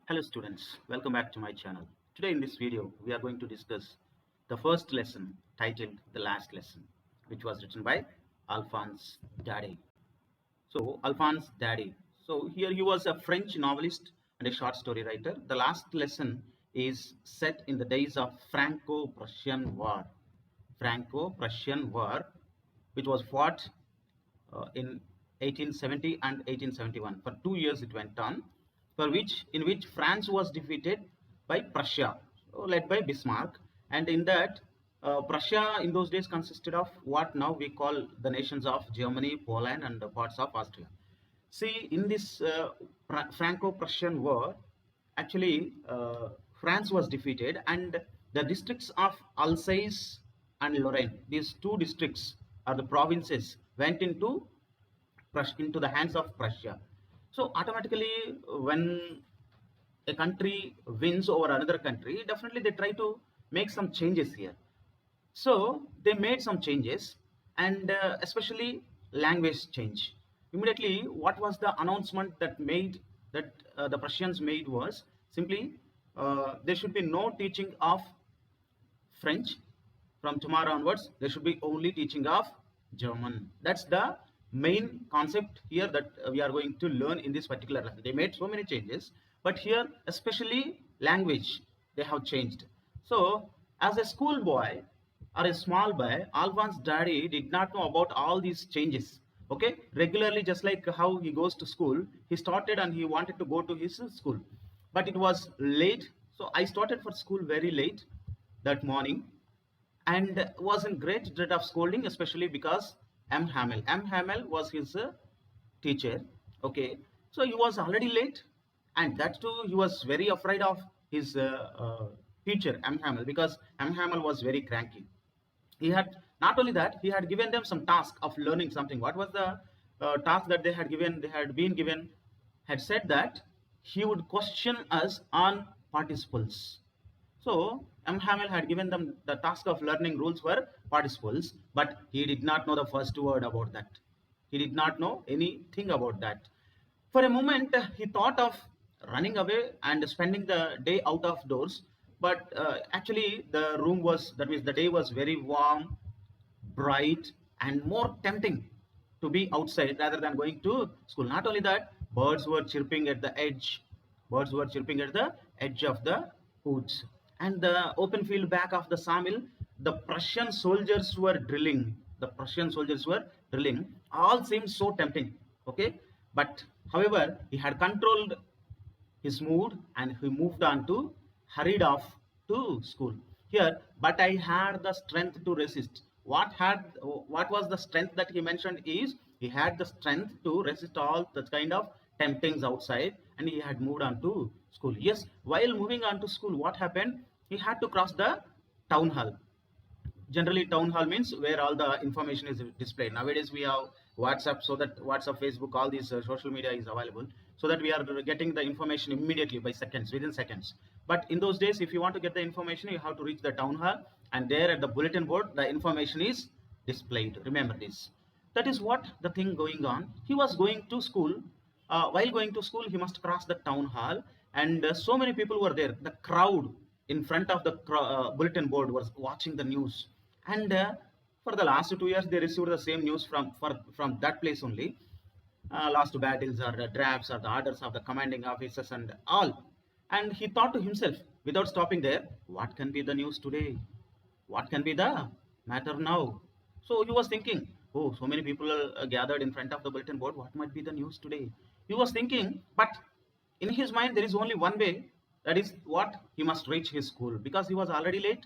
Hello students, welcome back to my channel. Today in this video, we are going to discuss the first lesson titled The Last Lesson, which was written by Alphonse Daudet. So Alphonse Daudet. So here he was a French novelist and a short story writer. The last lesson is set in the days of Franco-Prussian War. Franco-Prussian War, which was fought in 1870 and 1871. For 2 years it went on, in which France was defeated by Prussia, led by Bismarck. And in that, Prussia in those days consisted of what now we call the nations of Germany, Poland, and parts of Austria. See, in this Franco-Prussian War, actually France was defeated, and the districts of Alsace and Lorraine, these two districts or the provinces, went into the hands of Prussia. So automatically, when a country wins over another country, definitely they try to make some changes here. So they made some changes, and especially language change. Immediately, what was the announcement that the Prussians made was simply there should be no teaching of French. From tomorrow onwards, there should be only teaching of German. That's the main concept here that we are going to learn in this particular lesson. They made so many changes, but here especially language they have changed. So as a schoolboy or a small boy, Alphonse Daudet did not know about all these changes. Okay, regularly, just like how he goes to school, he started and he wanted to go to his school, but it was late. So I started for school very late that morning, and was in great dread of scolding, especially because M. Hamel. M. Hamel was his teacher. Okay, so he was already late, and that too he was very afraid of his teacher M. Hamel, because M. Hamel was very cranky. He had not only that, he had given them some task of learning something. What was the task that they had given? They had been given, had said that he would question us on participles. So M. Hamel had given them the task of learning rules for participles, but he did not know the first word about that. He did not know anything about that. For a moment, he thought of running away and spending the day out of doors, but actually the room was, that means the day was very warm, bright, and more tempting to be outside rather than going to school. Not only that, birds were chirping at the edge. Birds were chirping at the edge of the woods. And the open field back of the sawmill, the Prussian soldiers were drilling. The Prussian soldiers were drilling. All seemed so tempting. Okay, but however, he had controlled his mood and he moved on to hurried off to school. Here, but I had the strength to resist. What was the strength that he mentioned is he had the strength to resist all the kind of temptings outside, and he had moved on to school. Yes, while moving on to school, what happened? He had to cross the town hall. Generally, town hall means where all the information is displayed. Nowadays we have WhatsApp, so that WhatsApp, Facebook, all these social media is available, so that we are getting the information immediately by seconds, within seconds. But in those days, if you want to get the information, you have to reach the town hall, and there at the bulletin board the information is displayed. Remember this. That is what the thing going on. He was going to school. While going to school, he must cross the town hall, and so many people were there. The crowd in front of the bulletin board was watching the news, and for the last 2 years they received the same news from that place only. Lost battles, or drafts, or the orders of the commanding officers and all. And he thought to himself, without stopping there, what can be the news today? What can be the matter now? So he was thinking, oh, so many people are gathered in front of the bulletin board, what might be the news today? He was thinking, but in his mind there is only one way, that is what, he must reach his school, because he was already late,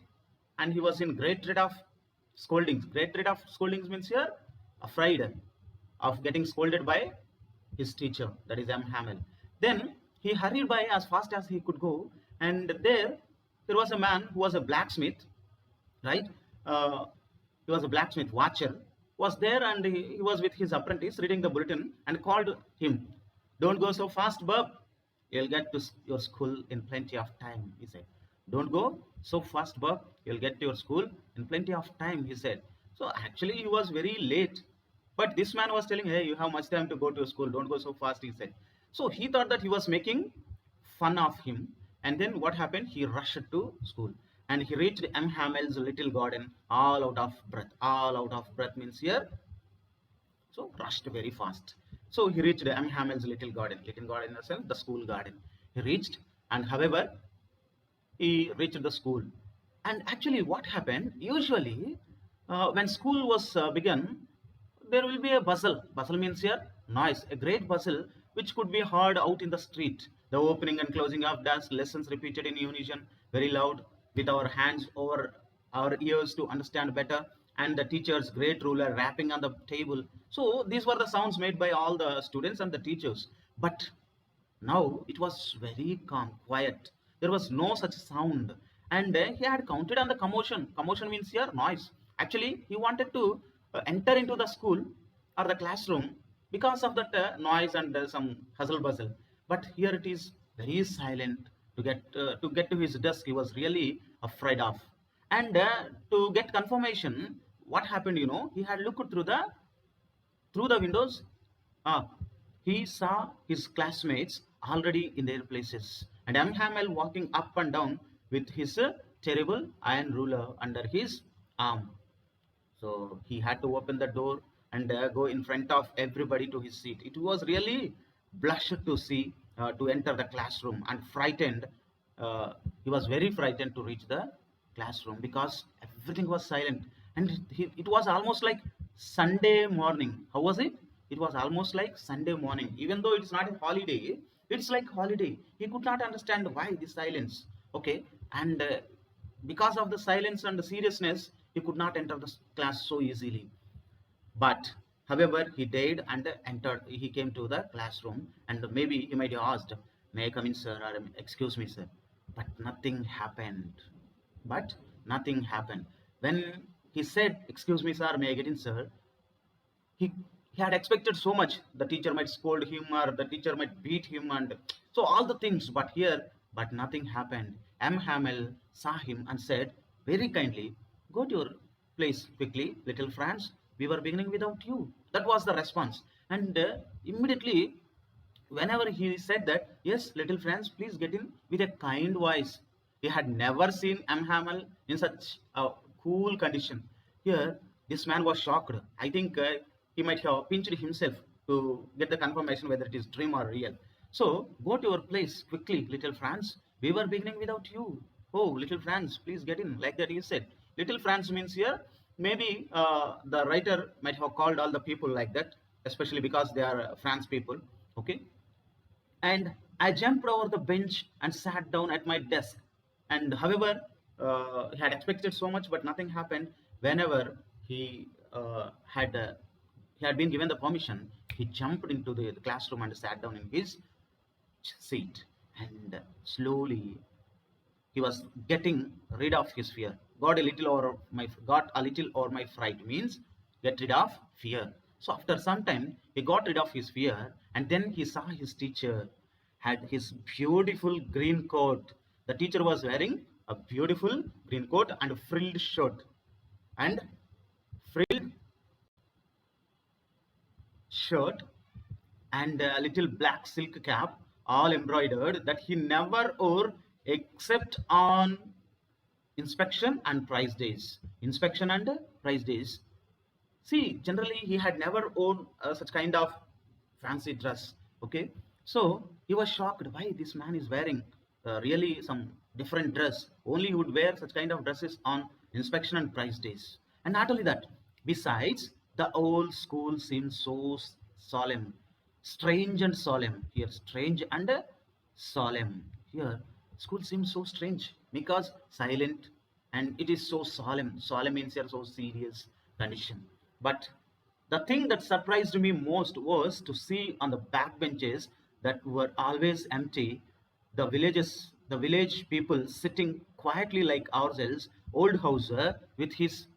and he was in great dread of scoldings. Great dread of scoldings means here afraid of getting scolded by his teacher, that is M. Hamel. Then he hurried by as fast as he could go, and there was a man who was a blacksmith, right? He was a blacksmith watcher, was there, and he was with his apprentice reading the bulletin, and called him. Don't go so fast, bub. You'll get to your school in plenty of time, he said. Don't go so fast, bub. You'll get to your school in plenty of time, he said. So actually he was very late, but this man was telling, hey, you have much time to go to school. Don't go so fast, he said. So he thought that he was making fun of him. And then what happened? He rushed to school and he reached M. Hamel's little garden all out of breath. All out of breath means here, so rushed very fast. So he reached M. Hamel's little garden in the sense the school garden. He reached, and however, he reached the school. And actually, what happened? Usually, when school was begun, there will be a bustle. Bustle means here noise, a great bustle which could be heard out in the street. The opening and closing of dance lessons repeated in unison, very loud, with our hands over our ears to understand better, and the teacher's great ruler rapping on the table. So these were the sounds made by all the students and the teachers. But now it was very calm, quiet. There was no such sound. And he had counted on the commotion. Commotion means here noise. Actually, he wanted to enter into the school or the classroom because of that noise and some hustle bustle. But here it is very silent. To get to his desk, he was really afraid of. And to get confirmation, what happened? He had looked through the windows. Ah, he saw his classmates already in their places, and M. Hamel walking up and down with his terrible iron ruler under his arm. So he had to open the door and go in front of everybody to his seat. It was really blushed to see, to enter the classroom, and frightened. He was very frightened to reach the classroom because everything was silent, and it was almost like Sunday morning. How was it? It was almost like Sunday morning. Even though it's not a holiday, it's like holiday. He could not understand why the silence. Okay, and because of the silence and the seriousness, he could not enter the class so easily. But however, he did and entered. He came to the classroom, and maybe he might have asked, "May I come in, sir?" or "Excuse me, sir." But nothing happened. But nothing happened. When he said, "Excuse me, sir, may I get in, sir?" he he had expected so much. The teacher might scold him, or the teacher might beat him, and so all the things. But nothing happened. M. Hamel saw him and said very kindly, "Go to your place quickly, little Franz. We were beginning without you." That was the response. And immediately, whenever he said that, "Yes, little Franz, please get in," with a kind voice. He had never seen M. Hamel in such a cool condition. Here, this man was shocked. I think he might have pinched himself to get the confirmation whether it is dream or real. So, "Go to your place quickly, little Franz. We were beginning without you. Oh, little Franz, please get in." Like that he said. Little Franz means here, maybe the writer might have called all the people like that, especially because they are France people. Okay. And I jumped over the bench and sat down at my desk. And however, he had expected so much, but nothing happened. Whenever he had been given the permission, he jumped into the classroom and sat down in his seat. And slowly he was getting rid of his fear. Got a little over my fright means get rid of fear. So after some time, he got rid of his fear, and then he saw his teacher had his beautiful green coat. The teacher was wearing a beautiful green coat and a frilled shirt and frilled shirt and a little black silk cap, all embroidered, that he never wore except on inspection and prize days. Inspection and prize days. See, generally he had never owned such kind of fancy dress. Okay, so he was shocked why this man is wearing really some different dress. Only he would wear such kind of dresses on inspection and prize days. And not only that, besides, the old school seemed so solemn, strange and solemn. Here, strange and solemn. Here, school seems so strange because silent, and it is so solemn. Solemn means here so serious condition. But the thing that surprised me most was to see on the backbenches that were always empty, the village people sitting quietly like ourselves, old Hauser with his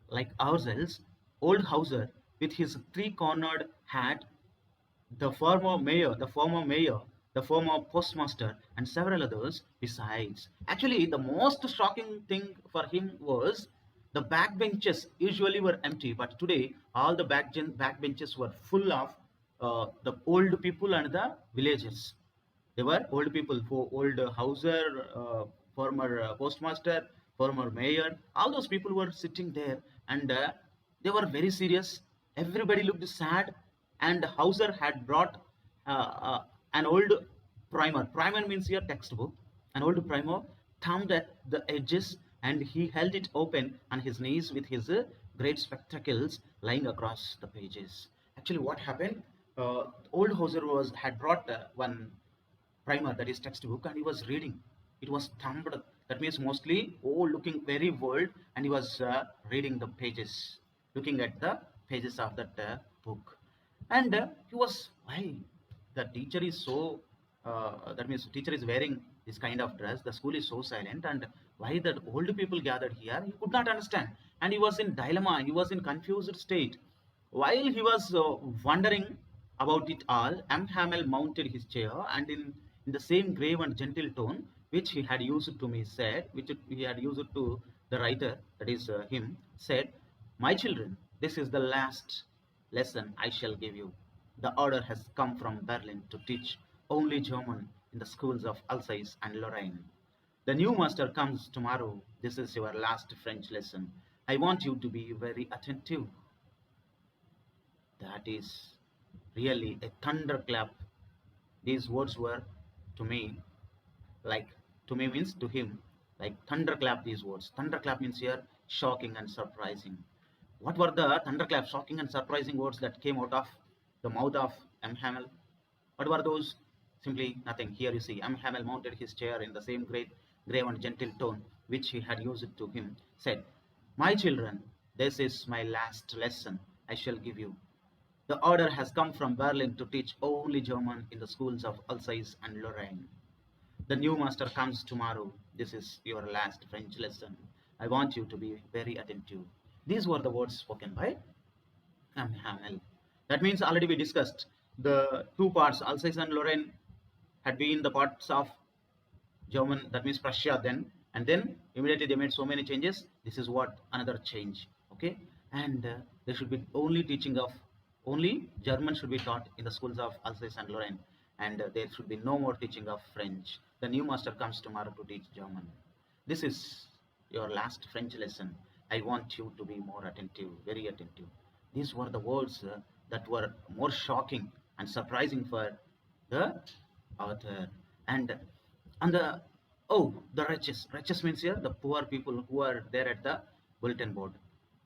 like ourselves, old Hauser with his three-cornered hat, the former postmaster, and several others besides. Actually, the most shocking thing for him was the backbenches usually were empty, but today all the backbenches were full of the old people and the villagers. They were old people, for old houser, former postmaster, former mayor. All those people were sitting there, and they were very serious. Everybody looked sad, and houser had brought an old primer. Primer means your textbook. An old primer thumbed at the edges, and he held it open on his knees with his great spectacles lying across the pages. Actually, what happened? Old Hauser was had brought one primer, that is textbook, and he was reading. It was thumbed, that means mostly looking very bold, and he was reading the pages, looking at the pages of that book. And he was, why the teacher is so that means teacher is wearing this kind of dress, the school is so silent, and why the old people gathered here, he could not understand. And he was in dilemma, he was in confused state. While he was wondering about it all, M. Hamel mounted his chair, and in the same grave and gentle tone which he had used to me, said, which he had used to the writer, that is him, said, "My children, this is the last lesson I shall give you. The order has come from Berlin to teach only German in the schools of Alsace and Lorraine. The new master comes tomorrow. This is your last French lesson. I want you to be very attentive." That is really a thunderclap. These words were to me, like, to me means to him, like thunderclap. These words, thunderclap means here shocking and surprising. What were the thunderclap, shocking and surprising words that came out of the mouth of M. Hamel? What were those? Simply nothing. Here you see, M. Hamel mounted his chair in the same great, grave and gentle tone which he had used to him, said, "My children, this is my last lesson I shall give you. The order has come from Berlin to teach only German in the schools of Alsace and Lorraine. The new master comes tomorrow. This is your last French lesson. I want you to be very attentive." These were the words spoken by Hamel. That means already we discussed the two parts, Alsace and Lorraine, had been the parts of German, that means Prussia then, and then immediately they made so many changes. This is what another change, okay? And there should be only teaching of, only German should be taught in the schools of Alsace and Lorraine, and there should be no more teaching of French. The new master comes tomorrow to teach German. This is your last French lesson. I want you to be more attentive, very attentive. These were the words that were more shocking and surprising for the author. And the, oh, the wretches means here the poor people who are there at the bulletin board.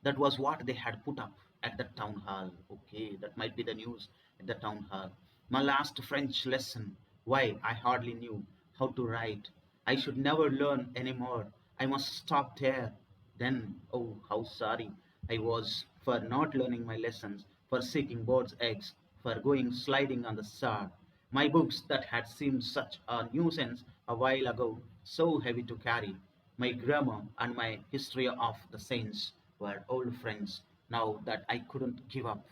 That was what they had put up at the town hall. Okay, that might be the news at the town hall. "My last French lesson. Why, I hardly knew how to write. I should never learn any more. I must stop there. Then, oh, how sorry I was for not learning my lessons, for seeking birds' eggs, for going sliding on the sod. My books that had seemed such a nuisance a while ago, so heavy to carry. My grammar and my history of the saints were old friends now that I couldn't give up."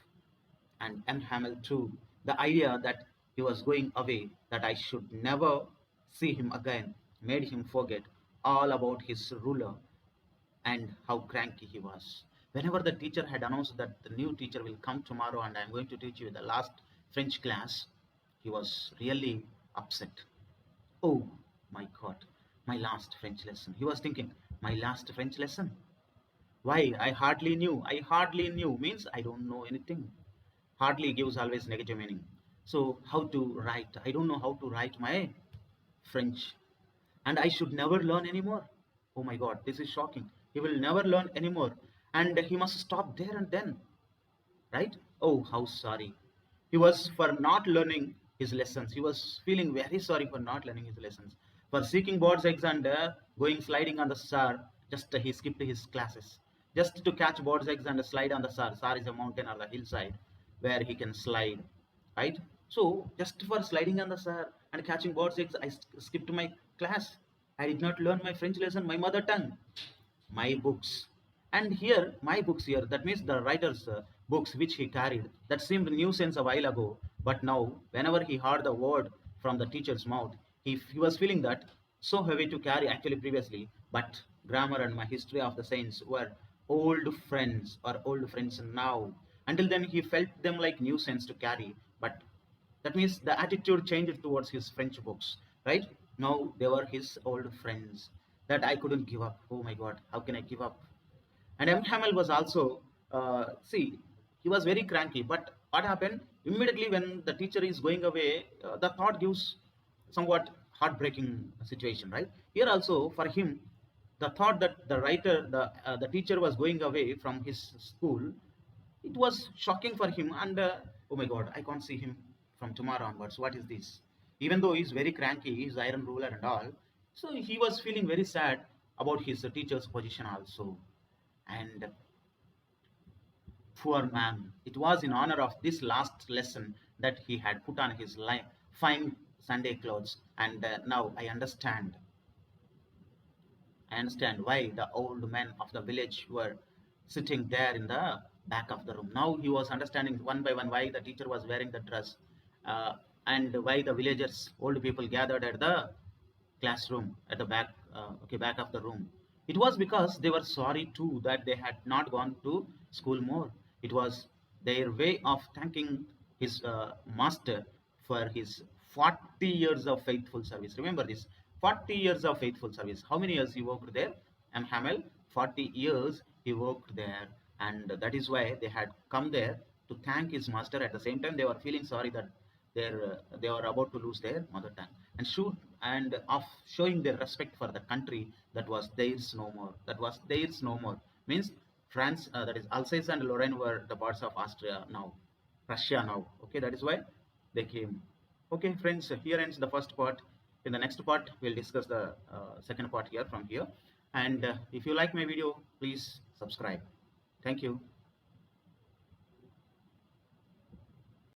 And M. Hamel too. The idea that he was going away, that I should never see him again, made him forget all about his ruler and how cranky he was. Whenever the teacher had announced that the new teacher will come tomorrow and I'm going to teach you the last French class, he was really upset. Oh my God, my last French lesson. He was thinking, my last French lesson? Why? I hardly knew means I don't know anything. Hardly gives always negative meaning. So, how to write? I don't know how to write my French. And I should never learn anymore. Oh my God, this is shocking. He will never learn anymore. And he must stop there and then, right? Oh, how sorry. He was for not learning his lessons. He was feeling very sorry for not learning his lessons. For seeking board's eggs and going sliding on the Sar, just he skipped his classes. Just to catch board's eggs and slide on the Sar. Sar is a mountain or the hillside where he can slide, right? So just for sliding on the Sar and catching board's eggs, I skipped my class. I did not learn my French lesson, my mother tongue, my books. And here, my books here, that means the writer's books which he carried, that seemed nuisance a while ago. But now, whenever he heard the word from the teacher's mouth, he was feeling that so heavy to carry actually previously. But grammar and my history of the saints were old friends or old friends now. Until then, he felt them like nuisance to carry. But that means the attitude changed towards his French books, right? Now they were his old friends that I couldn't give up. Oh my God, how can I give up? And M. Hamel was also, see, he was very cranky. But what happened? Immediately when the teacher is going away, the thought gives somewhat heartbreaking situation, right? Here also for him, the thought that the teacher was going away from his school, it was shocking for him. And oh my God, I can't see him from tomorrow onwards. What is this? Even though he's very cranky, he's iron ruler and all, so he was feeling very sad about his teacher's position also. And poor man, it was in honor of this last lesson that he had put on his fine Sunday clothes. And now I understand why the old men of the village were sitting there in the back of the room. Now he was understanding one by one why the teacher was wearing the dress, uh, and why the villagers, old people, gathered at the classroom at the back, back of the room. It was because they were sorry too that they had not gone to school more. It was their way of thanking his master for his 40 years of faithful service. Remember this, 40 years of faithful service. How many years he worked there? M. Hamel, 40 years he worked there. And that is why they had come there to thank his master. At the same time, they were feeling sorry that they were about to lose their mother tongue, and shoot and of showing their respect for the country that was theirs no more. That was theirs no more means France, that is Alsace and Lorraine, were the parts of Austria now, Russia now. Okay, that is why they came. Okay, friends, here ends the first part. In the next part, we'll discuss the second part here from here. And if you like my video, please subscribe. Thank you.